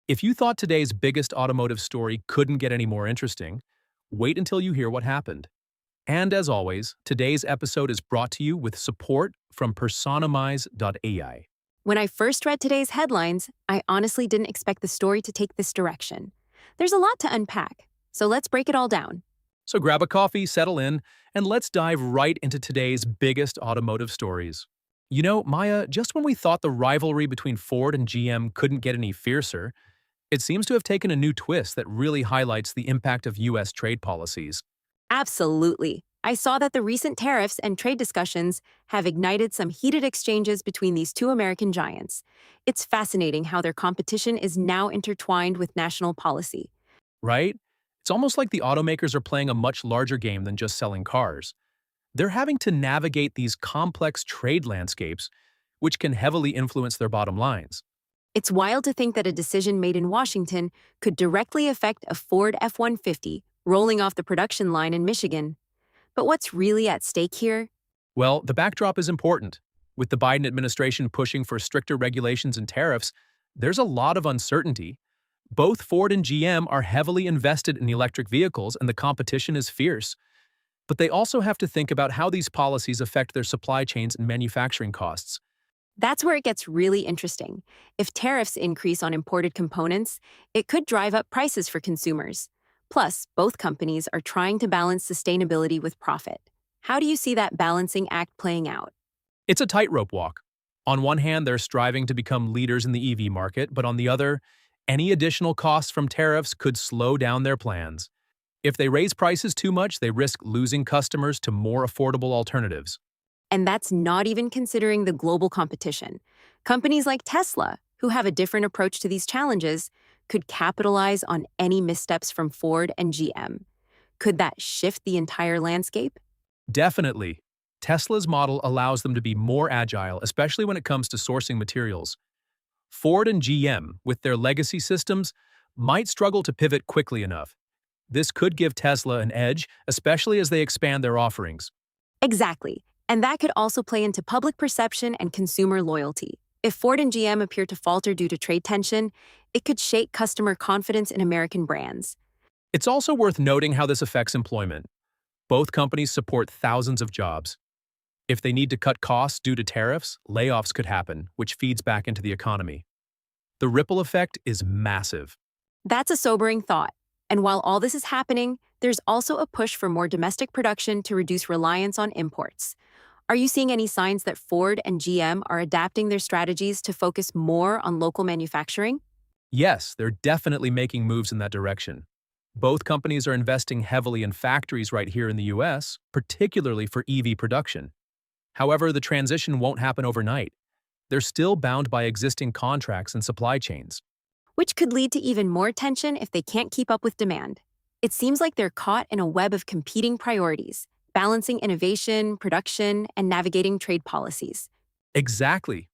If you thought today's biggest automotive story couldn't get any more interesting, wait until you hear what happened. And as always, today's episode is brought to you with support from Personamize.ai. When I first read today's headlines, I honestly didn't expect the story to take this direction. There's a lot to unpack, so let's break it all down. So grab a coffee, settle in, and let's dive right into today's biggest automotive stories. You know, Maya, just when we thought the rivalry between Ford and GM couldn't get any fiercer, it seems to have taken a new twist that really highlights the impact of U.S. trade policies. Absolutely. I saw that the recent tariffs and trade discussions have ignited some heated exchanges between these two American giants. It's fascinating how their competition is now intertwined with national policy. Right? It's almost like the automakers are playing a much larger game than just selling cars. They're having to navigate these complex trade landscapes, which can heavily influence their bottom lines. It's wild to think that a decision made in Washington could directly affect a Ford F-150 rolling off the production line in Michigan. But what's really at stake here? Well, the backdrop is important. With the Biden administration pushing for stricter regulations and tariffs, there's a lot of uncertainty. Both Ford and GM are heavily invested in electric vehicles, and the competition is fierce. But they also have to think about how these policies affect their supply chains and manufacturing costs. That's where it gets really interesting. If tariffs increase on imported components, it could drive up prices for consumers. Plus, both companies are trying to balance sustainability with profit. How do you see that balancing act playing out? It's a tightrope walk. On one hand, they're striving to become leaders in the EV market, but on the other, any additional costs from tariffs could slow down their plans. If they raise prices too much, they risk losing customers to more affordable alternatives. And that's not even considering the global competition. Companies like Tesla, who have a different approach to these challenges, could capitalize on any missteps from Ford and GM. Could that shift the entire landscape? Definitely. Tesla's model allows them to be more agile, especially when it comes to sourcing materials. Ford and GM, with their legacy systems, might struggle to pivot quickly enough. This could give Tesla an edge, especially as they expand their offerings. Exactly. And that could also play into public perception and consumer loyalty. If Ford and GM appear to falter due to trade tension, it could shake customer confidence in American brands. It's also worth noting how this affects employment. Both companies support thousands of jobs. If they need to cut costs due to tariffs, layoffs could happen, which feeds back into the economy. The ripple effect is massive. That's a sobering thought. And while all this is happening, there's also a push for more domestic production to reduce reliance on imports. Are you seeing any signs that Ford and GM are adapting their strategies to focus more on local manufacturing? Yes, they're definitely making moves in that direction. Both companies are investing heavily in factories right here in the US, particularly for EV production. However, the transition won't happen overnight. They're still bound by existing contracts and supply chains. Which could lead to even more tension if they can't keep up with demand. It seems like they're caught in a web of competing priorities, balancing innovation, production, and navigating trade policies. Exactly.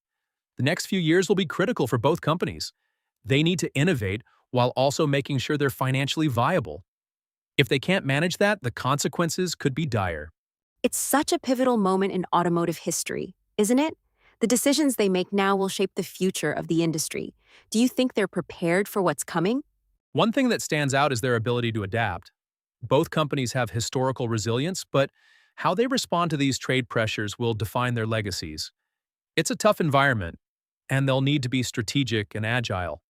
The next few years will be critical for both companies. They need to innovate while also making sure they're financially viable. If they can't manage that, the consequences could be dire. It's such a pivotal moment in automotive history, isn't it? The decisions they make now will shape the future of the industry. Do you think they're prepared for what's coming? One thing that stands out is their ability to adapt. Both companies have historical resilience, but how they respond to these trade pressures will define their legacies. It's a tough environment, and they'll need to be strategic and agile.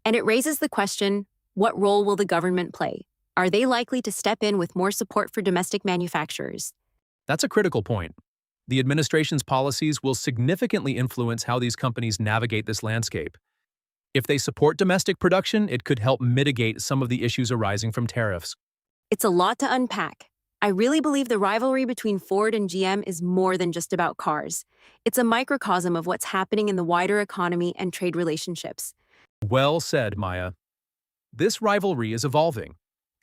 And it raises the question, what role will the government play? Are they likely to step in with more support for domestic manufacturers? That's a critical point. The administration's policies will significantly influence how these companies navigate this landscape. If they support domestic production, it could help mitigate some of the issues arising from tariffs. It's a lot to unpack. I really believe the rivalry between Ford and GM is more than just about cars. It's a microcosm of what's happening in the wider economy and trade relationships. Well said, Maya. This rivalry is evolving,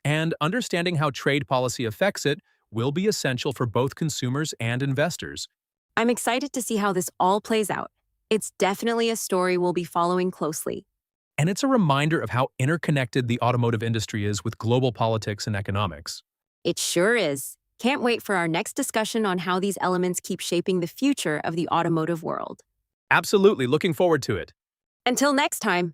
and understanding how trade policy affects it will be essential for both consumers and investors. I'm excited to see how this all plays out. It's definitely a story we'll be following closely. And it's a reminder of how interconnected the automotive industry is with global politics and economics. It sure is. Can't wait for our next discussion on how these elements keep shaping the future of the automotive world. Absolutely, looking forward to it. Until next time.